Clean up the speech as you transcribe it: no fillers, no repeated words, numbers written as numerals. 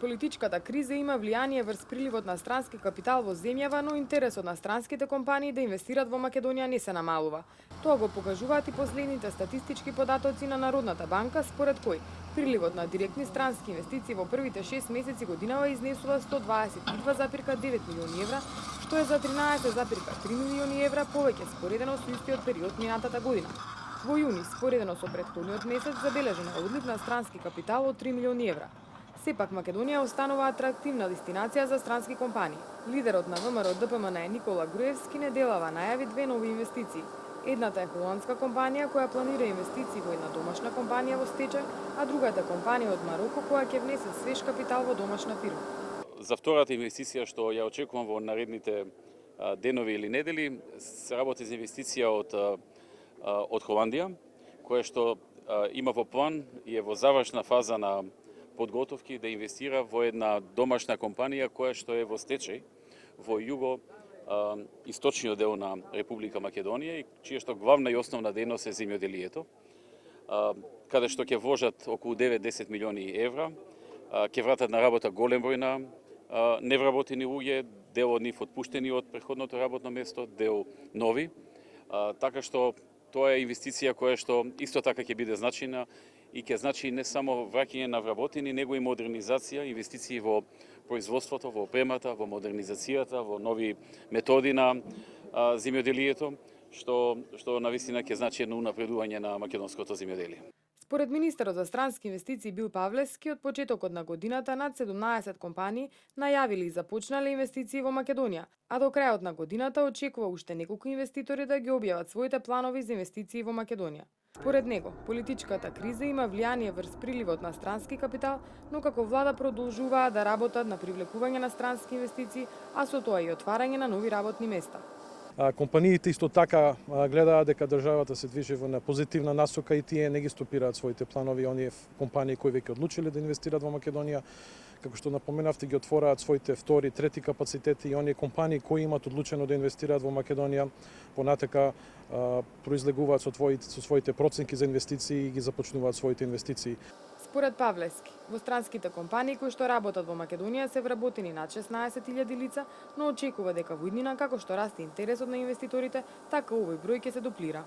Политичката криза има влијание врз приливот на странски капитал во земјава, но интересот на странските компании да инвестират во Македонија не се намалува. Тоа го покажуваат и последните статистички податоци на Народната банка, според кој приливот на директни странски инвестиции во првите 6 месеци годинава изнесува 122,9 милиони евра, што е за 13,3 милиони евра повеќе споредено со истиот период минатата година. Во јуни, споредено со претходниот месец, забележен е одлив на странски капитал од 3 милиони евра. Сепак Македонија останува атрактивна дестинација за странски компании. Лидерот на ВМРО ДПМН Никола Груевски неделава најави две нови инвестиции. Едната е холандска компанија која планира инвестиции во една домашна компанија во стечај, а другата е компанија од Мароко која ќе внесе свеж капитал во домашна фирма. За втората инвестиција што ја очекувам во наредните денови или недели, се работи за инвестиција од Холандија, која што има во план и е во завршна фаза на подготовки да инвестира во една домашна компанија која што е во стечај во југо источниот дел на Република Македонија и чија што главна и основна дејност е земјоделието, каде што ќе вложат околу 9-10 милиони евра, ќе вратат на работа голем број на невработени луѓе, дел од нив отпуштени од претходното работно место, дел нови, така што тоа е инвестиција која што исто така ќе биде значајна и ќе значи не само враќање на вработени, него и модернизација, инвестиции во производството, во опремата, во модернизацијата, во нови методи на земјоделието, што навистина ќе значи едно унапредување на македонското земјоделие. Според министерот за странски инвестиции Бил Павлевски, од почетокот на годината над 17 компании најавиле и започнале инвестиции во Македонија, а до крајот на годината очекува уште неколку инвеститори да ги објават своите планови за инвестиции во Македонија. Според него, политичката криза има влијание врз приливот на странски капитал, но како влада продолжуваат да работат на привлекување на странски инвестиции, а со тоа и отварање на нови работни места. Компаниите исто така гледаат дека државата се движи во позитивна насока и тие не ги стопираат своите планови, оние компании кои веќе одлучиле да инвестираат во Македонија, како што напоменавте, ги отвораат своите втори, трети капацитети и оние компании кои имаат одлучено да инвестираат во Македонија, понатака произлегуваат со своите проценки за инвестиции и ги започнуваат своите инвестиции. Според Павлевски, во странските компании кои што работат во Македонија се вработени над 16.000 лица, но очекува дека во иднина како што расте интересот на инвеститорите, така овој број ќе се дуплира.